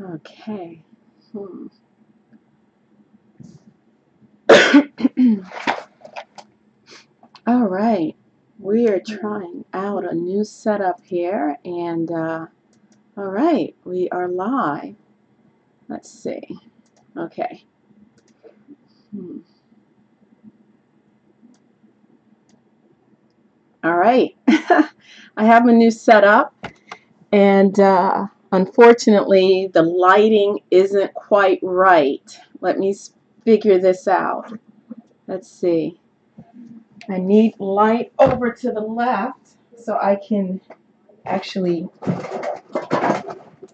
Okay. All right. We are trying out a new setup here, and all right, we are live. Let's see. Okay. All right. I have a new setup, and unfortunately, the lighting isn't quite right. Let me figure this out. Let's see. I need light over to the left so I can actually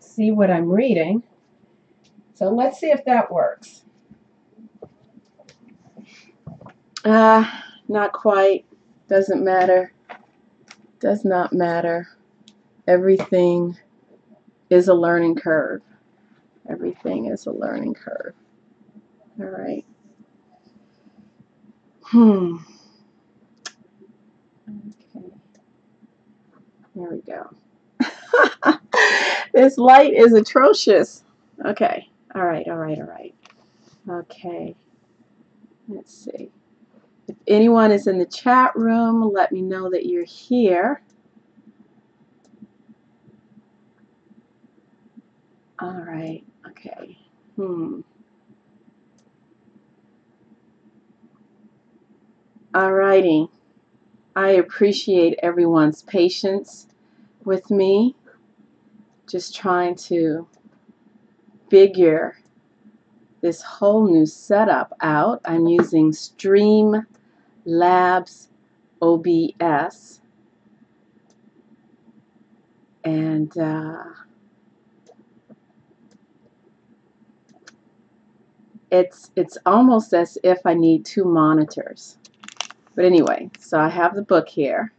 see what I'm reading. So let's see if that works. Not quite. Doesn't matter. Does not matter. Everything is a learning curve. Everything is a learning curve. All right. Okay. There we go. This light is atrocious. Okay. All right. All right. All right. Okay. Let's see. If anyone is in the chat room, let me know that you're here. All right. Okay. All righty. I appreciate everyone's patience with me. Just trying to figure this whole new setup out. I'm using Streamlabs OBS, and it's almost as if I need two monitors. But anyway, so I have the book here,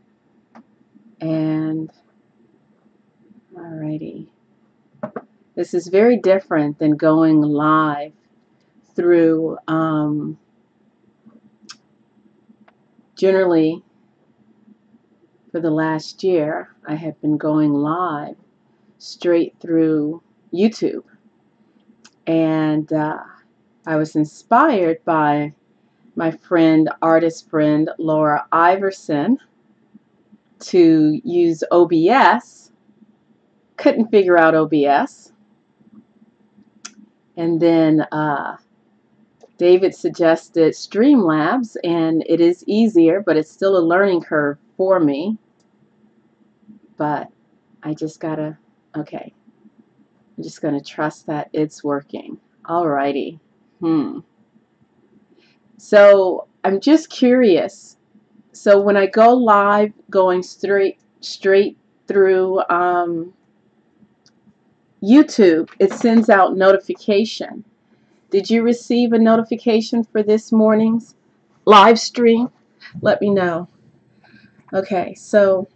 and alrighty. This is very different than going live through generally for the last year I have been going live straight through YouTube, and I was inspired by my friend, artist friend Laura Iverson, to use OBS. Couldn't figure out OBS, and then David suggested Streamlabs, and it is easier, but it's still a learning curve for me. But I just gotta, okay, I'm just gonna trust that it's working. Alrighty. So I'm just curious. So when I go live, going straight through YouTube, it sends out notification. Did you receive a notification for this morning's live stream? Let me know. Okay, so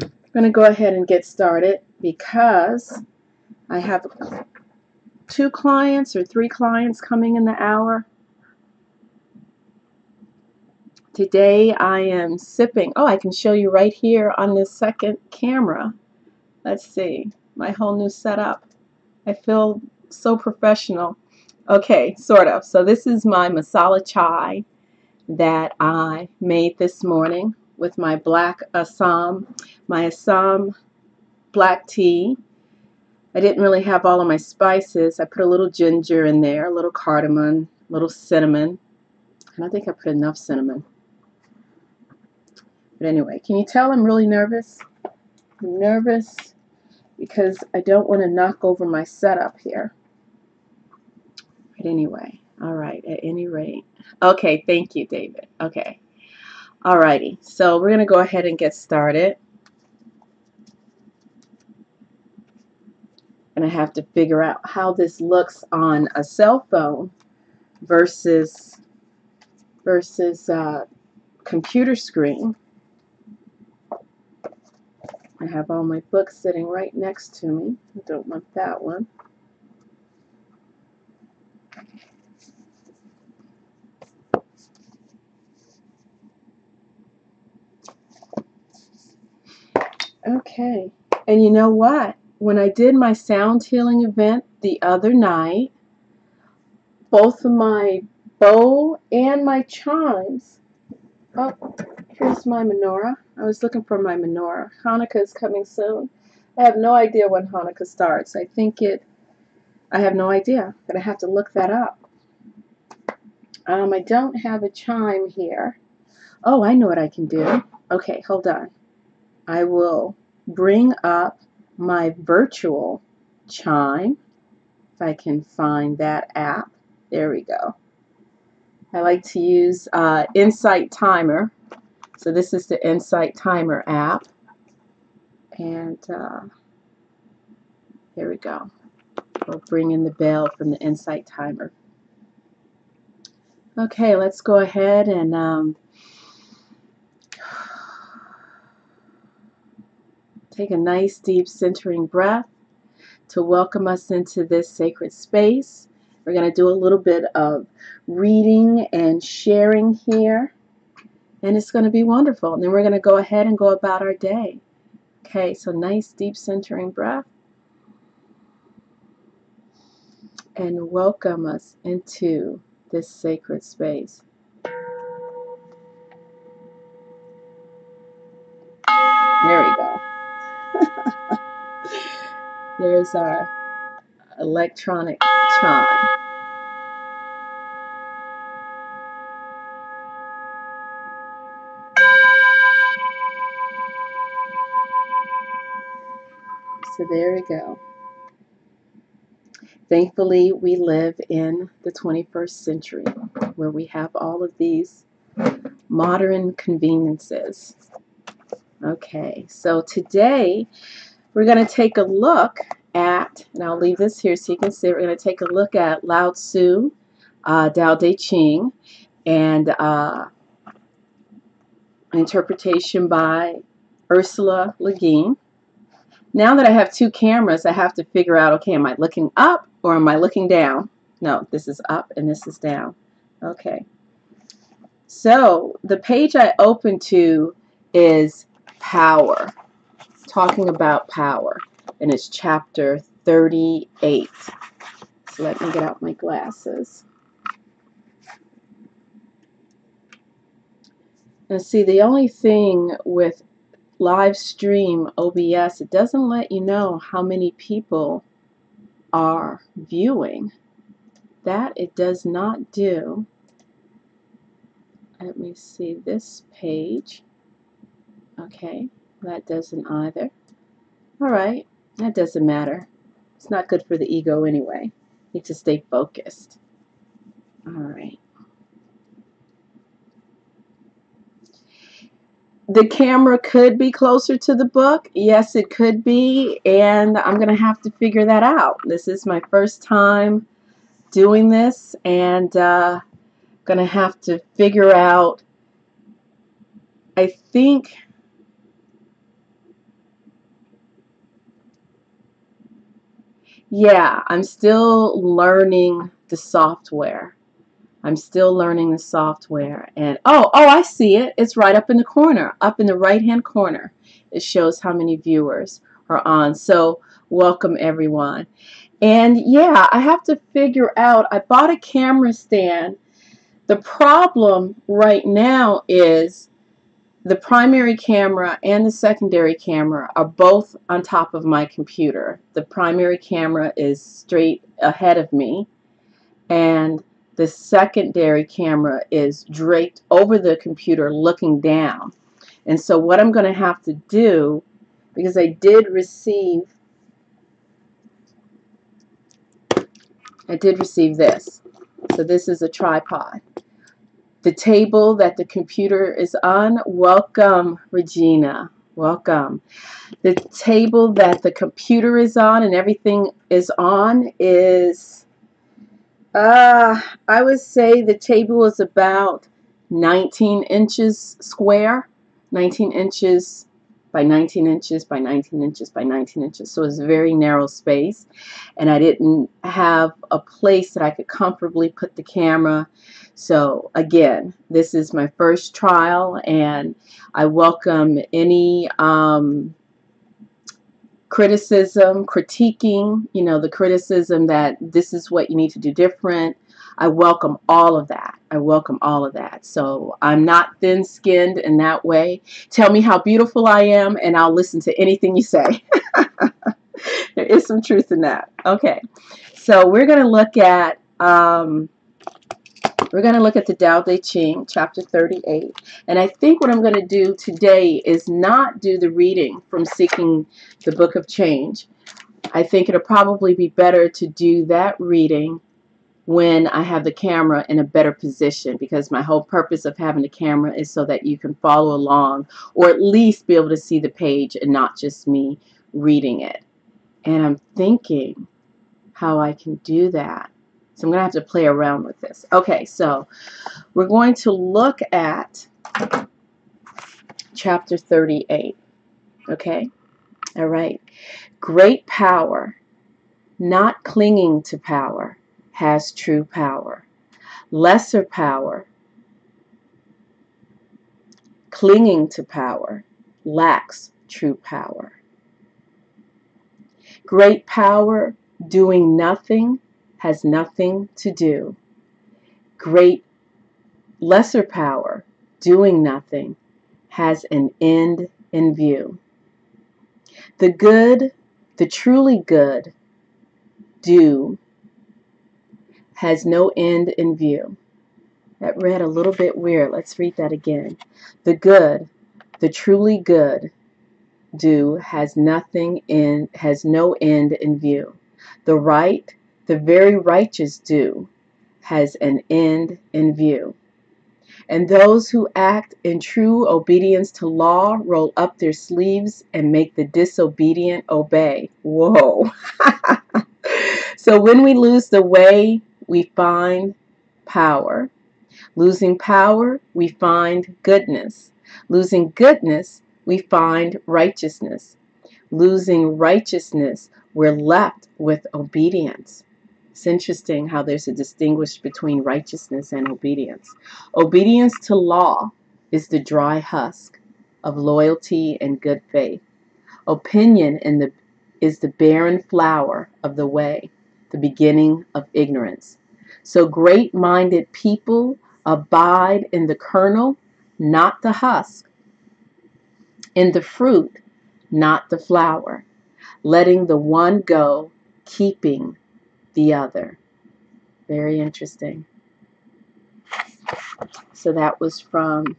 I'm going to go ahead and get started because I have 2 clients or 3 clients coming in the hour. Today I am sipping. Oh, I can show you right here on this second camera. Let's see, my whole new setup. I feel so professional. Okay, sort of. So this is my masala chai that I made this morning with my black Assam black tea. I didn't really have all of my spices. I put a little ginger in there, a little cardamom, a little cinnamon, and I think I put enough cinnamon. But anyway, can you tell I'm really nervous? I'm nervous because I don't want to knock over my setup here. But anyway, all right, at any rate. Okay, thank you, David. Okay. Alrighty, so we're going to go ahead and get started. And I have to figure out how this looks on a cell phone versus computer screen. I have all my books sitting right next to me. I don't want that one. Okay, and you know what? when I did my sound healing event the other night, both of my bow and my chimes. Oh, here's my menorah. I was looking for my menorah. Hanukkah is coming soon. I have no idea when Hanukkah starts. I have no idea. But I have to look that up. I don't have a chime here. Oh, I know what I can do. Okay, hold on. I will bring up my virtual chime, if I can find that app. There we go. I like to use Insight Timer. So this is the Insight Timer app. And there we go. We'll bring in the bell from the Insight Timer. Okay, let's go ahead and take a nice deep centering breath to welcome us into this sacred space. We're going to do a little bit of reading and sharing here, and it's going to be wonderful. And then we're going to go ahead and go about our day. Okay, so nice deep centering breath, and welcome us into this sacred space. There we go. There's our electronic chime. So there we go. Thankfully, we live in the 21st century where we have all of these modern conveniences. Okay, so today we're going to take a look at, and I'll leave this here so you can see, we're going to take a look at Lao Tzu, Tao Te Ching, and an interpretation by Ursula Le Guin. Now that I have two cameras, I have to figure out, okay, am I looking up or am I looking down? No, this is up and this is down. Okay. So the page I opened to is Power, talking about power, and it's chapter 38. So let me get out my glasses. Now see, the only thing with live stream OBS, it doesn't let you know how many people are viewing. That it does not do. Let me see this page. Okay, that doesn't either. Alright, that doesn't matter. It's not good for the ego anyway. Need to stay focused. Alright. The camera could be closer to the book. Yes, it could be, and I'm going to have to figure that out. This is my first time doing this, and going to have to figure out, I think, yeah, I'm still learning the software. I'm still learning the software. And oh, I see it. It's right up in the corner, up in the right-hand corner. It shows how many viewers are on. So welcome, everyone. And yeah, I have to figure out, I bought a camera stand. The problem right now is the primary camera and the secondary camera are both on top of my computer. The primary camera is straight ahead of me, and the secondary camera is draped over the computer looking down. And so what I'm going to have to do, because I did receive this. So this is a tripod. The table that the computer is on, welcome, Regina, welcome. The table that the computer is on and everything is on is, I would say the table is about 19 inches square, 19 inches by 19 inches by 19 inches by 19 inches. So it's a very narrow space, and I didn't have a place that I could comfortably put the camera. So again, this is my first trial, and I welcome any criticism, critiquing, you know, the criticism that this is what you need to do different. I welcome all of that. I welcome all of that. So I'm not thin-skinned in that way. Tell me how beautiful I am, and I'll listen to anything you say. There is some truth in that. Okay, so we're going to look at the Tao Te Ching, chapter 38. And I think what I'm going to do today is not do the reading from Seeking the Book of Change. I think it'll probably be better to do that reading when I have the camera in a better position, because my whole purpose of having the camera is so that you can follow along, or at least be able to see the page and not just me reading it. And I'm thinking how I can do that. So I'm going to have to play around with this. Okay, so we're going to look at chapter 38. Okay? All right. Great power, not clinging to power, has true power. Lesser power, clinging to power, lacks true power. Great power, doing nothing, has nothing to do. Lesser power, doing nothing, has an end in view. The good, the truly good, do, has no end in view. That read a little bit weird. Let's read that again. The good, the truly good, do, has no end in view. The right, the very righteous do, has an end in view. And those who act in true obedience to law roll up their sleeves and make the disobedient obey. Whoa. So when we lose the way, we find power. Losing power, we find goodness. Losing goodness, we find righteousness. Losing righteousness, we're left with obedience. It's interesting how there's a distinguish between righteousness and obedience. Obedience to law is the dry husk of loyalty and good faith. Opinion is the barren flower of the way, the beginning of ignorance. So great-minded people abide in the kernel, not the husk, in the fruit, not the flower, letting the one go, keeping the other. Very interesting. So that was from,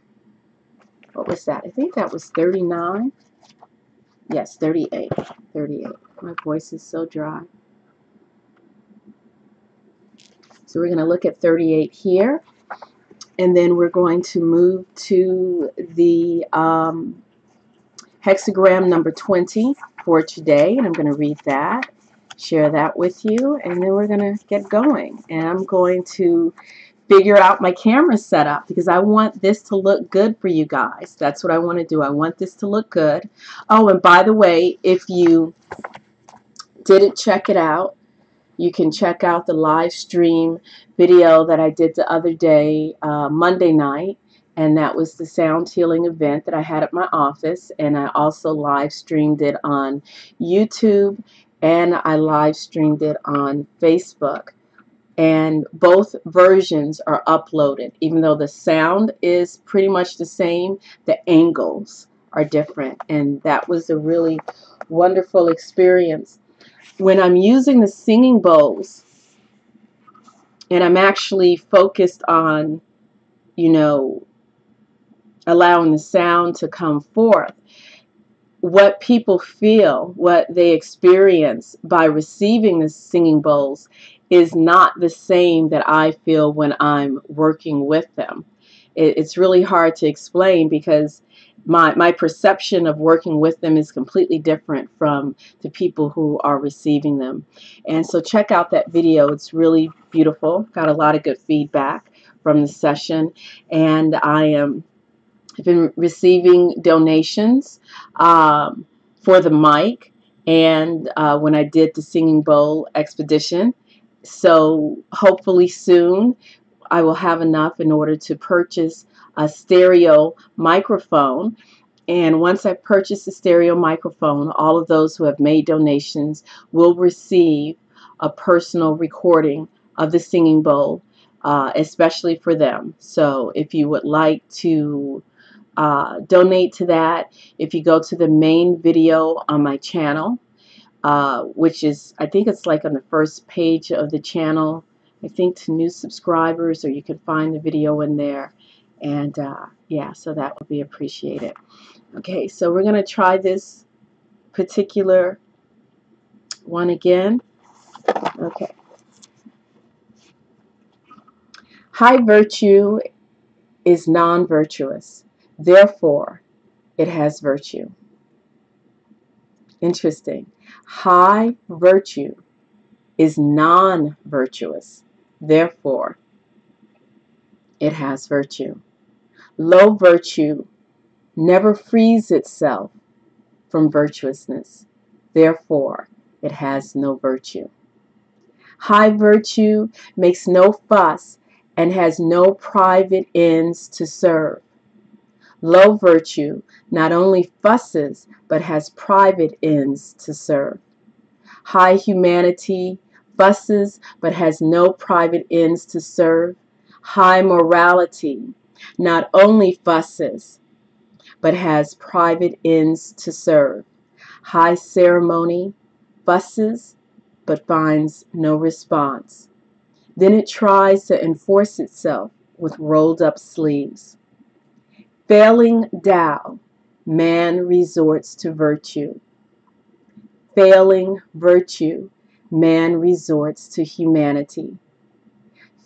what was that? I think that was 39. Yes, 38. 38. My voice is so dry. So we're going to look at 38 here. And then we're going to move to the hexagram number 20 for today. And I'm going to read that, share that with you, and then we're going to get going. And I'm going to figure out my camera setup because I want this to look good for you guys. That's what I want to do. I want this to look good. Oh, and by the way, if you didn't check it out, you can check out the live stream video that I did the other day, Monday night, and that was the sound healing event that I had at my office. And I also live streamed it on YouTube, and I live streamed it on Facebook. And both versions are uploaded. Even though the sound is pretty much the same, the angles are different. And that was a really wonderful experience. When I'm using the singing bowls and I'm actually focused on, you know, allowing the sound to come forth, what people feel, what they experience by receiving the singing bowls is not the same that I feel when I'm working with them. It's really hard to explain because my perception of working with them is completely different from the people who are receiving them. And so check out that video. It's really beautiful. Got a lot of good feedback from the session. And I've been receiving donations for the mic and when I did the singing bowl expedition. So hopefully soon I will have enough in order to purchase a stereo microphone. And once I purchase the stereo microphone, all of those who have made donations will receive a personal recording of the singing bowl, especially for them. So if you would like to donate to that, if you go to the main video on my channel, which is, I think it's like on the first page of the channel, I think to new subscribers, or you can find the video in there. And yeah, so that would be appreciated. Okay, so we're going to try this particular one again. Okay. High virtue is non-virtuous. Therefore, it has virtue. Interesting. High virtue is non-virtuous. Therefore, it has virtue. Low virtue never frees itself from virtuousness. Therefore, it has no virtue. High virtue makes no fuss and has no private ends to serve. Low virtue not only fusses but has private ends to serve. High humanity fusses but has no private ends to serve. High morality not only fusses but has private ends to serve. High ceremony fusses but finds no response. Then it tries to enforce itself with rolled up sleeves. Failing Tao, man resorts to virtue. Failing virtue, man resorts to humanity.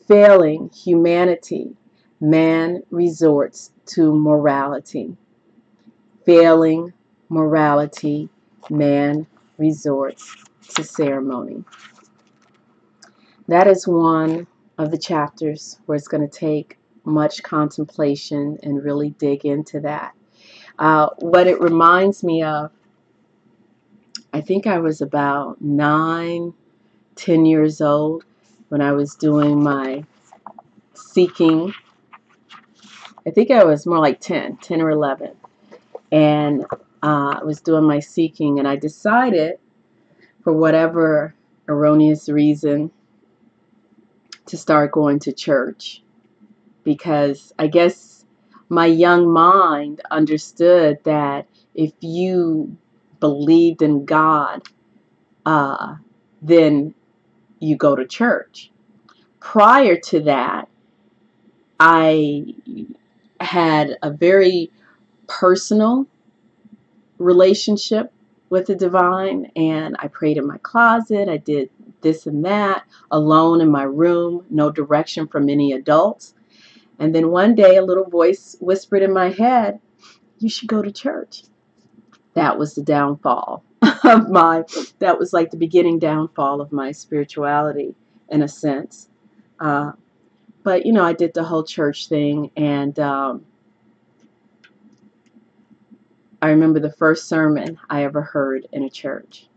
Failing humanity, man resorts to morality. Failing morality, man resorts to ceremony. That is one of the chapters where it's going to take much contemplation and really dig into that. What it reminds me of, I think I was about 9, 10 years old when I was doing my seeking. I think I was more like 10 or 11. And I was doing my seeking, and I decided, for whatever erroneous reason, to start going to church, because I guess my young mind understood that if you believed in God, then you go to church. Prior to that, I had a very personal relationship with the divine, and I prayed in my closet. I did this and that alone in my room, no direction from any adults. And then one day a little voice whispered in my head, "You should go to church." That was the downfall of that was like the beginning downfall of my spirituality, in a sense. But you know, I did the whole church thing, and I remember the first sermon I ever heard in a church.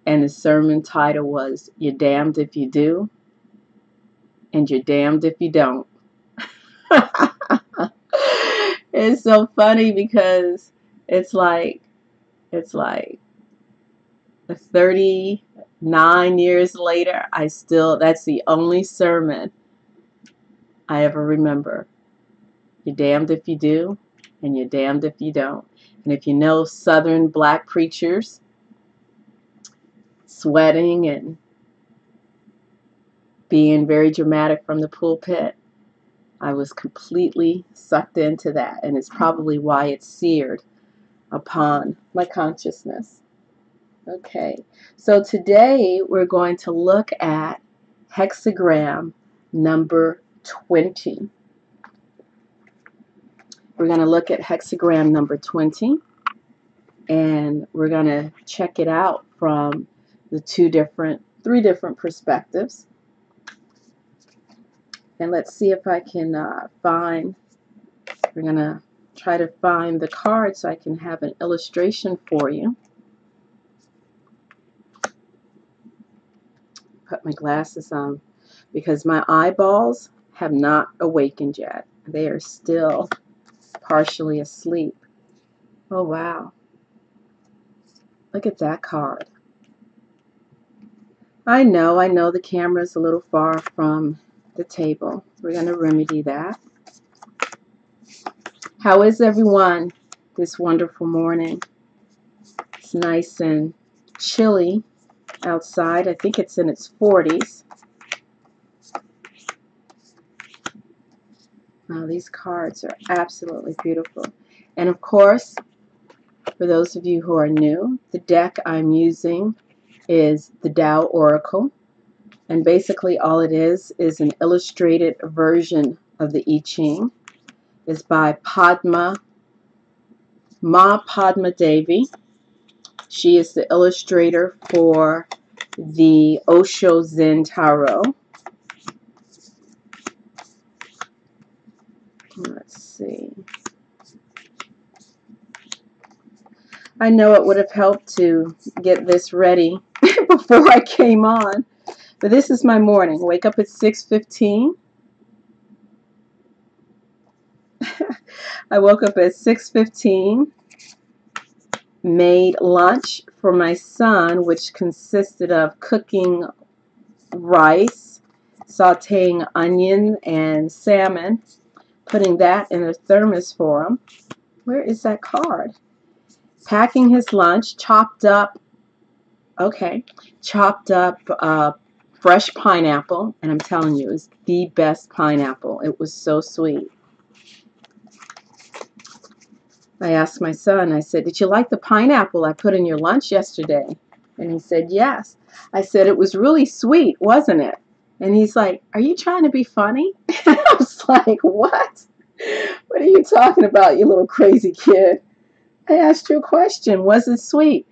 And the sermon title was, "You're damned if you do, and you're damned if you don't." It's so funny because it's like 39 years later, that's the only sermon I ever remember. You're damned if you do, and you're damned if you don't. And if you know Southern black preachers, sweating and being very dramatic from the pulpit, I was completely sucked into that, and it's probably why it's seared upon my consciousness. Okay, so today we're going to look at hexagram number 20. We're going to look at hexagram number 20, and we're going to check it out from the three different perspectives. And let's see if I can we're going to try to find the card so I can have an illustration for you. Put my glasses on because my eyeballs have not awakened yet. They are still partially asleep. Oh, wow. Look at that card. I know the camera's a little far from the table. We're going to remedy that. How is everyone this wonderful morning? It's nice and chilly outside. I think it's in its 40s. Wow, these cards are absolutely beautiful. And of course, for those of you who are new, the deck I'm using is the Tao Oracle. And basically all it is an illustrated version of the YiJing. It's by Ma Padma Devi. She is the illustrator for the Osho Zen Tarot. Let's see. I know it would have helped to get this ready before I came on. But this is my morning. Wake up at 6:15. I woke up at 6:15, made lunch for my son, which consisted of cooking rice, sauteing onion and salmon, putting that in a thermos for him. Where is that card? Packing his lunch, chopped up fresh pineapple, and I'm telling you, it's the best pineapple. It was so sweet. I asked my son, I said, did you like the pineapple I put in your lunch yesterday? And he said, yes. I said, it was really sweet, wasn't it? And he's like, are you trying to be funny? And I was like, what? What are you talking about, you little crazy kid? I asked you a question. Was it sweet?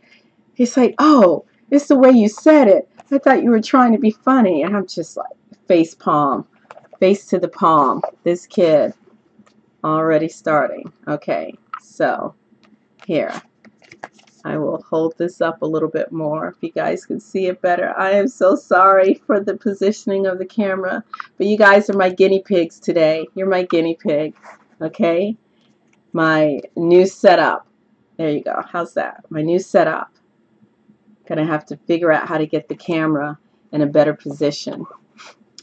He's like, oh, it's the way you said it. I thought you were trying to be funny. And I'm just like, face to the palm. This kid already starting. Okay, so here. I will hold this up a little bit more if you guys can see it better. I am so sorry for the positioning of the camera, but you guys are my guinea pigs today. You're my guinea pig, okay? My new setup. There you go. How's that? My new setup. Gonna have to figure out how to get the camera in a better position.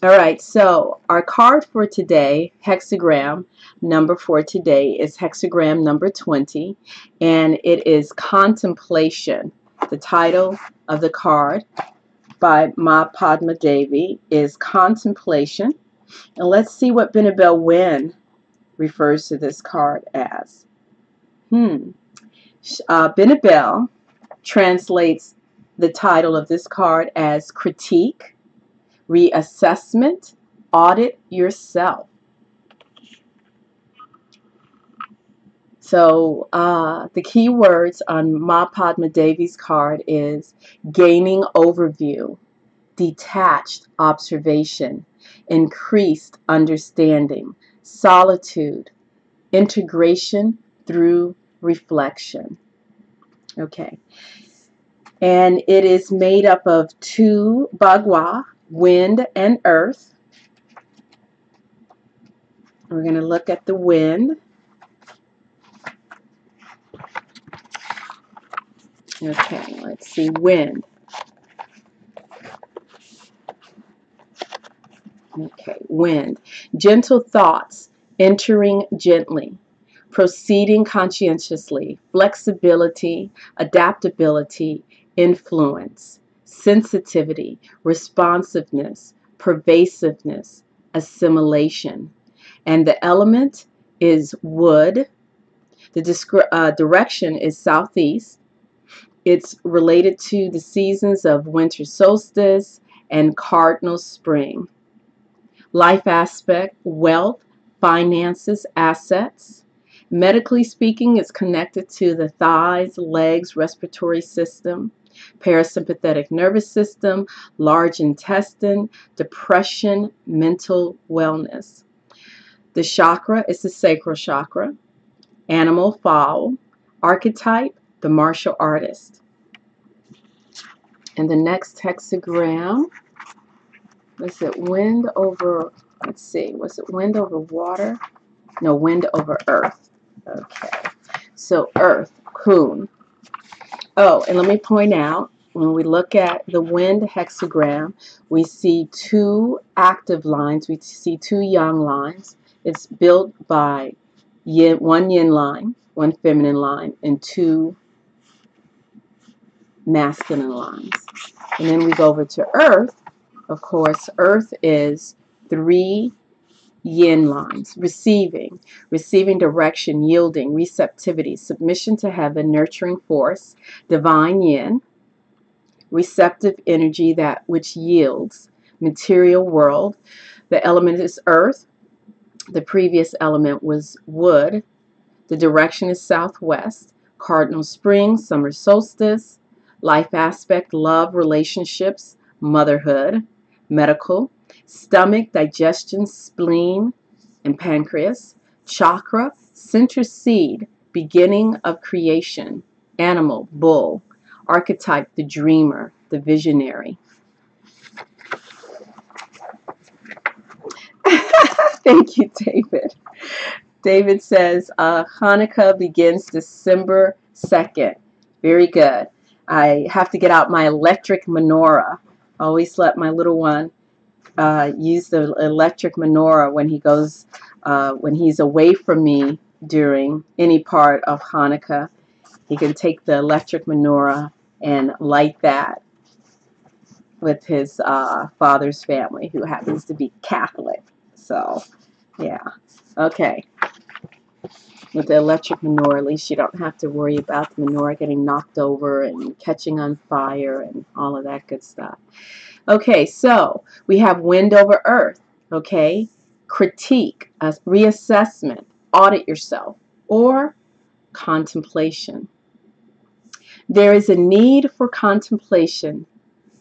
All right, so our card for today, hexagram number for today is hexagram number 20, and it is Contemplation. The title of the card by Ma Padma Devi is Contemplation. And let's see what Binabel Wynn refers to this card as. Binabel translates the title of this card as Critique, Reassessment, Audit Yourself. So the key words on Ma Padma Devi's card is gaining overview, detached observation, increased understanding, solitude, integration through reflection. Okay. And it is made up of two Bagua, wind and earth. We're going to look at the wind. Okay, let's see, wind. Okay, wind. Gentle thoughts, entering gently, proceeding conscientiously, flexibility, adaptability, influence, sensitivity, responsiveness, pervasiveness, assimilation. And the element is wood. The direction is southeast. It's related to the seasons of winter solstice and cardinal spring. Life aspect, wealth, finances, assets. Medically speaking, it's connected to the thighs, legs, respiratory system, parasympathetic nervous system, large intestine, depression, mental wellness. The chakra is the sacral chakra. Animal, fowl. Archetype, the martial artist. And the next hexagram, was it wind over, let's see, was it wind over water? No, wind over earth. Okay, so Earth, Kun. Oh, and let me point out, when we look at the wind hexagram, we see two active lines, we see two yang lines. It's built by one yin line, one feminine line, and two masculine lines. And then we go over to Earth. Of course, Earth is three yin lines: receiving, receiving direction, yielding, receptivity, submission to heaven, nurturing force, divine yin, receptive energy, that which yields, material world. The element is earth. The previous element was wood. The direction is southwest. Cardinal spring, summer solstice. Life aspect, love, relationships, motherhood, medical, stomach, digestion, spleen, and pancreas. Chakra, center seed, beginning of creation. Animal, bull. Archetype, the dreamer, the visionary. Thank you, David. David says Hanukkah begins December 2nd. Very good. I have to get out my electric menorah. I always let my little one use the electric menorah when he goes, when he's away from me during any part of Hanukkah. He can take the electric menorah and light that with his father's family, who happens to be Catholic. So, yeah. Okay. With the electric menorah, at least you don't have to worry about the menorah getting knocked over and catching on fire and all of that good stuff. Okay, so we have wind over earth. Okay, critique, a reassessment, audit yourself, or contemplation. There is a need for contemplation,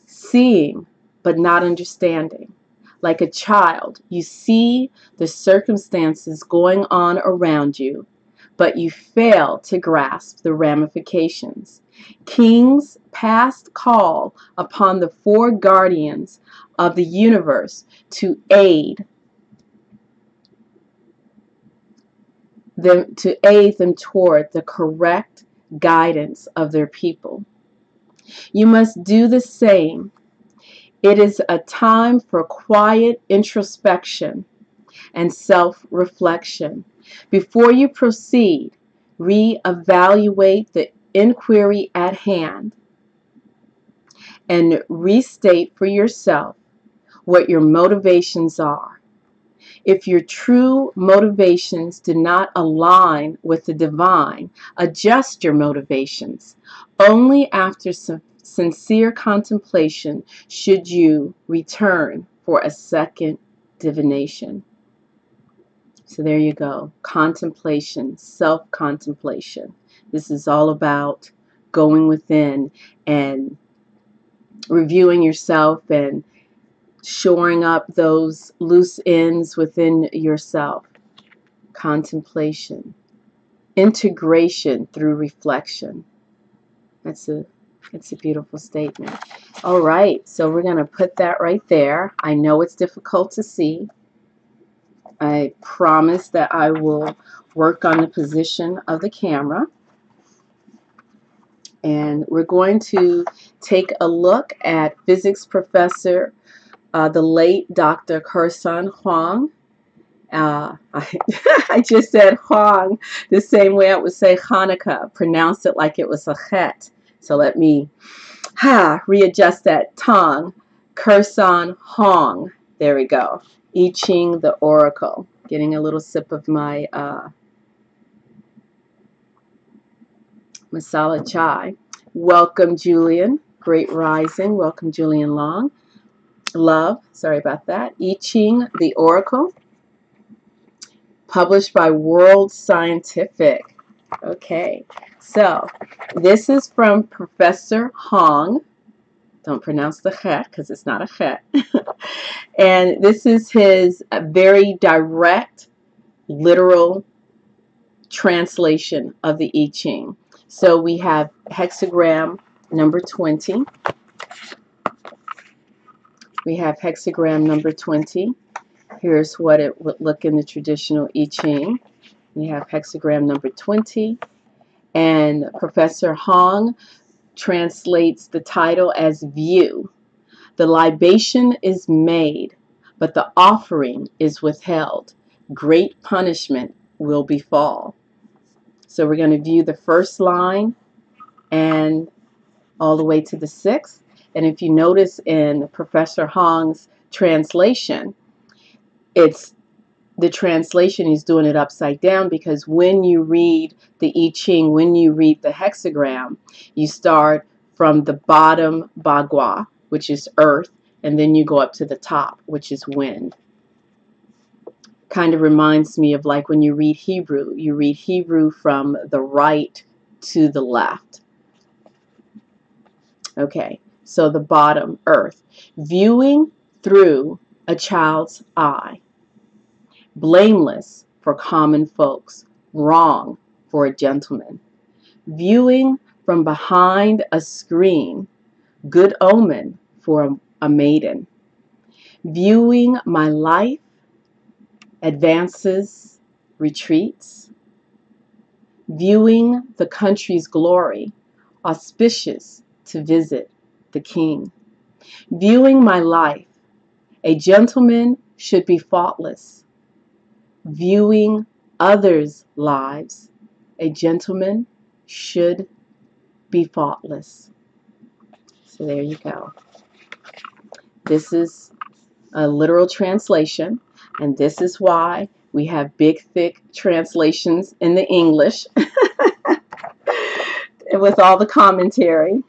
seeing but not understanding. Like a child, you see the circumstances going on around you, but you fail to grasp the ramifications. King's past call upon the four guardians of the universe to aid them toward the correct guidance of their people. You must do the same. It is a time for quiet introspection and self-reflection. Before you proceed, re-evaluate the inquiry at hand and restate for yourself what your motivations are. If your true motivations do not align with the divine, adjust your motivations. Only after sincere contemplation should you return for a second divination. So there you go. Contemplation, self-contemplation. This is all about going within and reviewing yourself and shoring up those loose ends within yourself. Contemplation. Integration through reflection. That's a beautiful statement. All right, so we're going to put that right there. I know it's difficult to see. I promise that I will work on the position of the camera. And we're going to take a look at physics professor, the late Dr. Kersan Huang. I just said Huang the same way I would say Hanukkah, pronounce it like it was a chet. So let me readjust that tongue. Kersan Huang. There we go. YiJing, the Oracle. Getting a little sip of my masala chai. Welcome, Julian. Great rising. Welcome, Julian Long. Love. Sorry about that. YiJing, the Oracle. Published by World Scientific. Okay. So, this is from Professor Hong. Don't pronounce the chet because it's not a chet. And this is his very direct, literal translation of the YiJing. So we have hexagram number 20. We have hexagram number 20. Here's what it would look in the traditional YiJing. We have hexagram number 20. And Professor Hong translates the title as View. The libation is made, but the offering is withheld. Great punishment will befall. So we're going to view the first line and all the way to the 6th. And if you notice in Professor Hong's translation, the translation is doing it upside down, because when you read the YiJing, when you read the hexagram, you start from the bottom bagua, which is earth, and then you go up to the top, which is wind. Kind of reminds me of like when you read Hebrew. You read Hebrew from the right to the left. Okay, so the bottom, earth. Viewing through a child's eye. Blameless for common folks, wrong for a gentleman. Viewing from behind a screen, good omen for a maiden. Viewing my life, advances, retreats. Viewing the country's glory, auspicious to visit the king. Viewing my life, a gentleman should be faultless. Viewing others' lives, a gentleman should be faultless. So there you go. This is a literal translation, and this is why we have big, thick translations in the English with all the commentary.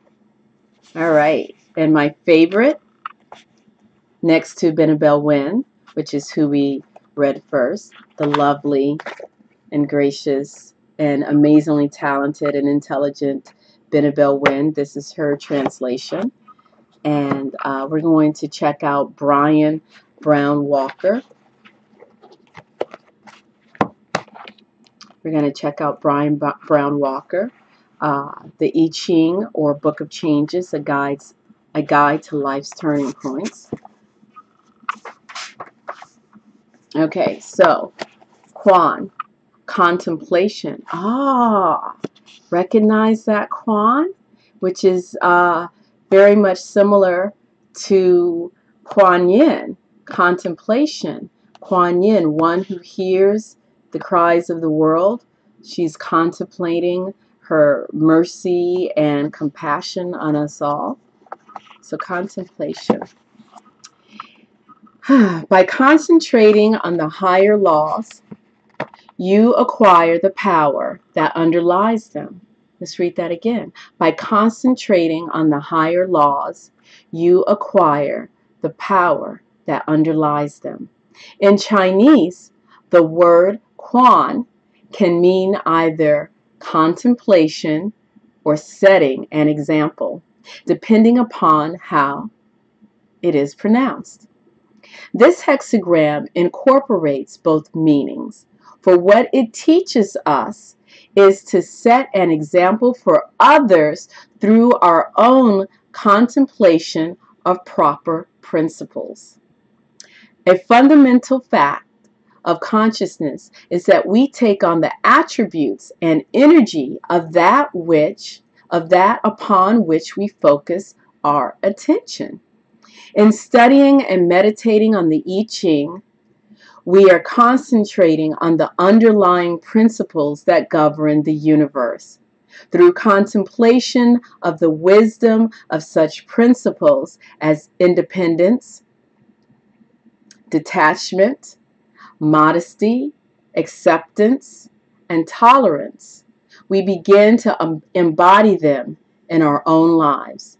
All right, and my favorite, next to Benabel Wen, which is who we read first, the lovely and gracious and amazingly talented and intelligent Benabel Wen. This is her translation. And we're going to check out Brian Brown Walker. We're going to check out Brian Brown Walker, the YiJing, or Book of Changes, a guide to life's turning points. Okay, so Quan, contemplation. Recognize that Quan, which is very much similar to Kuan Yin, contemplation. Kuan Yin, one who hears the cries of the world. She's contemplating her mercy and compassion on us all. So contemplation. By concentrating on the higher laws, you acquire the power that underlies them. Let's read that again. By concentrating on the higher laws, you acquire the power that underlies them. In Chinese, the word Quan can mean either contemplation or setting an example, depending upon how it is pronounced. This hexagram incorporates both meanings, for what it teaches us is to set an example for others through our own contemplation of proper principles. A fundamental fact of consciousness is that we take on the attributes and energy of that upon which we focus our attention. In studying and meditating on the YiJing, we are concentrating on the underlying principles that govern the universe. Through contemplation of the wisdom of such principles as independence, detachment, modesty, acceptance, and tolerance, we begin to embody them in our own lives.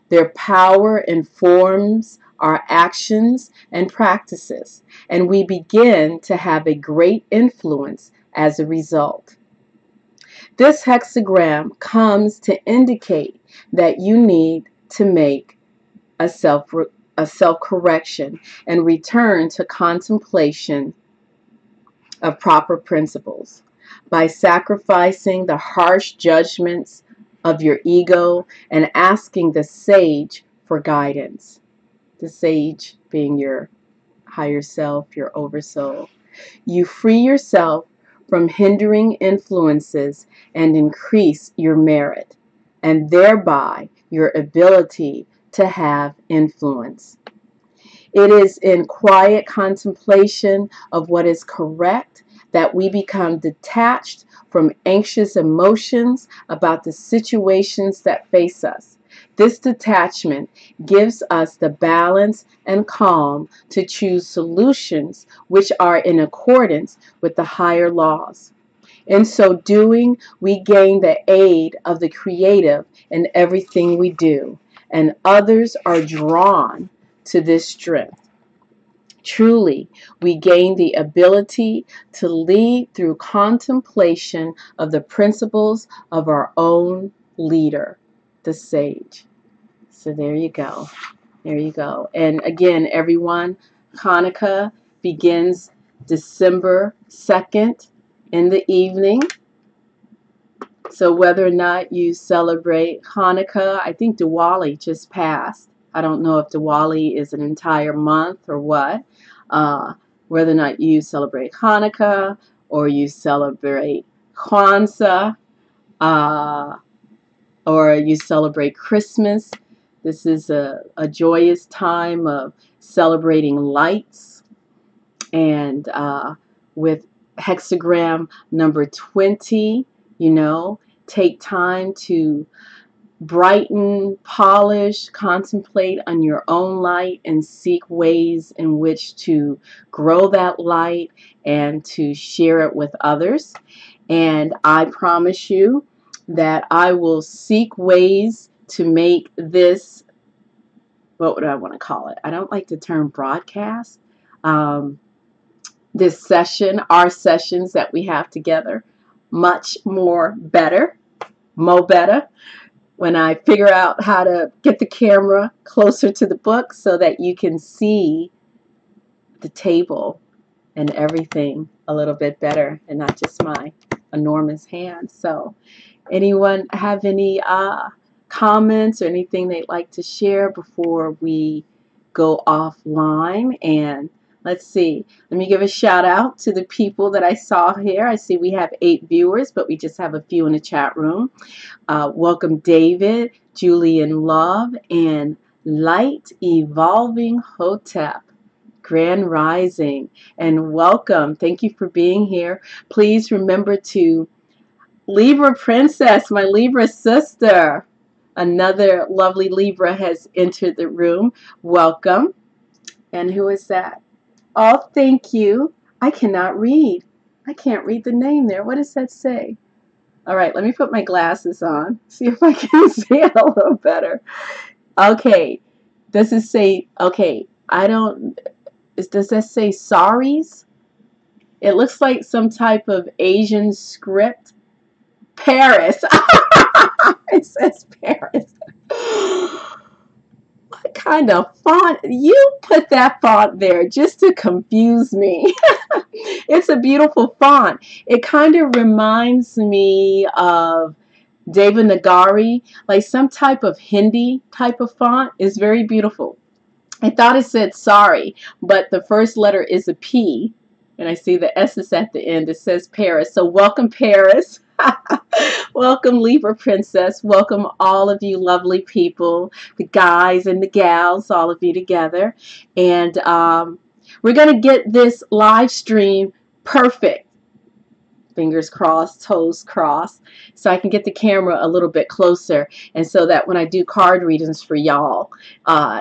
Their power informs our actions and practices, and we begin to have a great influence as a result. This hexagram comes to indicate that you need to make a self-correction and return to contemplation of proper principles. By sacrificing the harsh judgments of your ego and asking the sage for guidance. The sage being your higher self, your oversoul. You free yourself from hindering influences and increase your merit, and thereby your ability to have influence. It is in quiet contemplation of what is correct that we become detached from anxious emotions about the situations that face us. This detachment gives us the balance and calm to choose solutions which are in accordance with the higher laws. In so doing, we gain the aid of the Creative in everything we do, and others are drawn to this strength. Truly, we gain the ability to lead through contemplation of the principles of our own leader, the sage. So there you go. There you go. And again, everyone, Hanukkah begins December 2nd in the evening. So whether or not you celebrate Hanukkah, I think Diwali just passed. I don't know if Diwali is an entire month or what. Whether or not you celebrate Hanukkah or you celebrate Kwanzaa or you celebrate Christmas. This is a joyous time of celebrating lights, and with hexagram number 20, take time to brighten, polish, contemplate on your own light and seek ways in which to grow that light and to share it with others. And I promise you that I will seek ways to make this, what would I want to call it? I don't like the term broadcast. This session, our sessions that we have together, much more better, when I figure out how to get the camera closer to the book so that you can see the table and everything a little bit better and not just my enormous hand. So anyone have any comments or anything they'd like to share before we go offline? And let's see. Let me give a shout out to the people that I saw here. I see we have 8 viewers, but we just have a few in the chat room. Welcome David, Julian Love, and Light Evolving Hotep. Grand Rising, and welcome. Thank you for being here. Please remember to Libra Princess, my Libra sister. Another lovely Libra has entered the room. Welcome. And who is that? Oh, thank you. I cannot read. I can't read the name there. What does that say? All right, let me put my glasses on. See if I can see it a little better. Okay. Does it say, okay, does that say sorries? It looks like some type of Asian script. Paris. It says Paris. What kind of font? You put that font there just to confuse me. It's a beautiful font. It kind of reminds me of Devanagari, like some type of Hindi type of font. Is very beautiful. I thought it said sorry, but the first letter is a P, and I see the S is at the end. It says Paris. So welcome, Paris. Welcome, Libra Princess. Welcome, all of you lovely people, the guys and the gals, all of you together. And we're going to get this live stream perfect. Fingers crossed, toes crossed, so I can get the camera a little bit closer, and so that when I do card readings for y'all,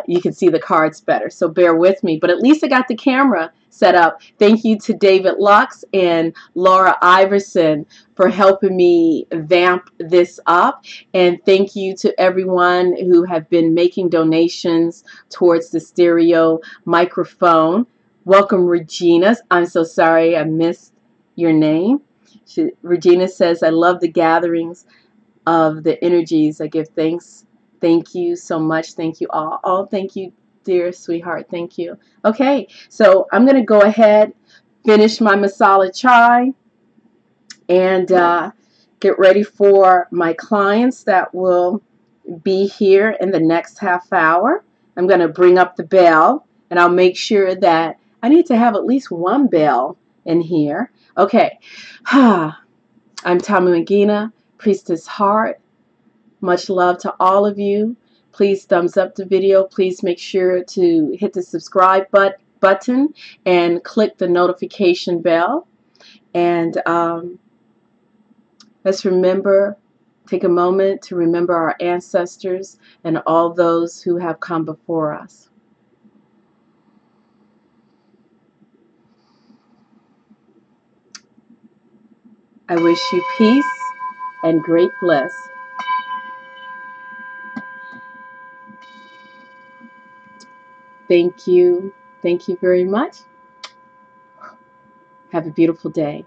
you can see the cards better. So bear with me, but at least I got the camera set up. Thank you to David Lux and Laura Iverson for helping me vamp this up, and thank you to everyone who have been making donations towards the stereo microphone. Welcome, Regina. I'm so sorry I missed your name. Regina says, I love the gatherings of the energies. I give thanks. Thank you so much. Thank you all. Oh, thank you, dear sweetheart. Thank you. Okay, so I'm going to go ahead, finish my masala chai, and get ready for my clients that will be here in the next half hour. I'm going to bring up the bell, and I'll make sure that I need to have at least one bell in here. Okay. I'm Tommy McGina, Priestess Heart. Much love to all of you. Please thumbs up the video. Please make sure to hit the subscribe button and click the notification bell. And let's take a moment to remember our ancestors and all those who have come before us. I wish you peace and great bliss. Thank you. Thank you very much. Have a beautiful day.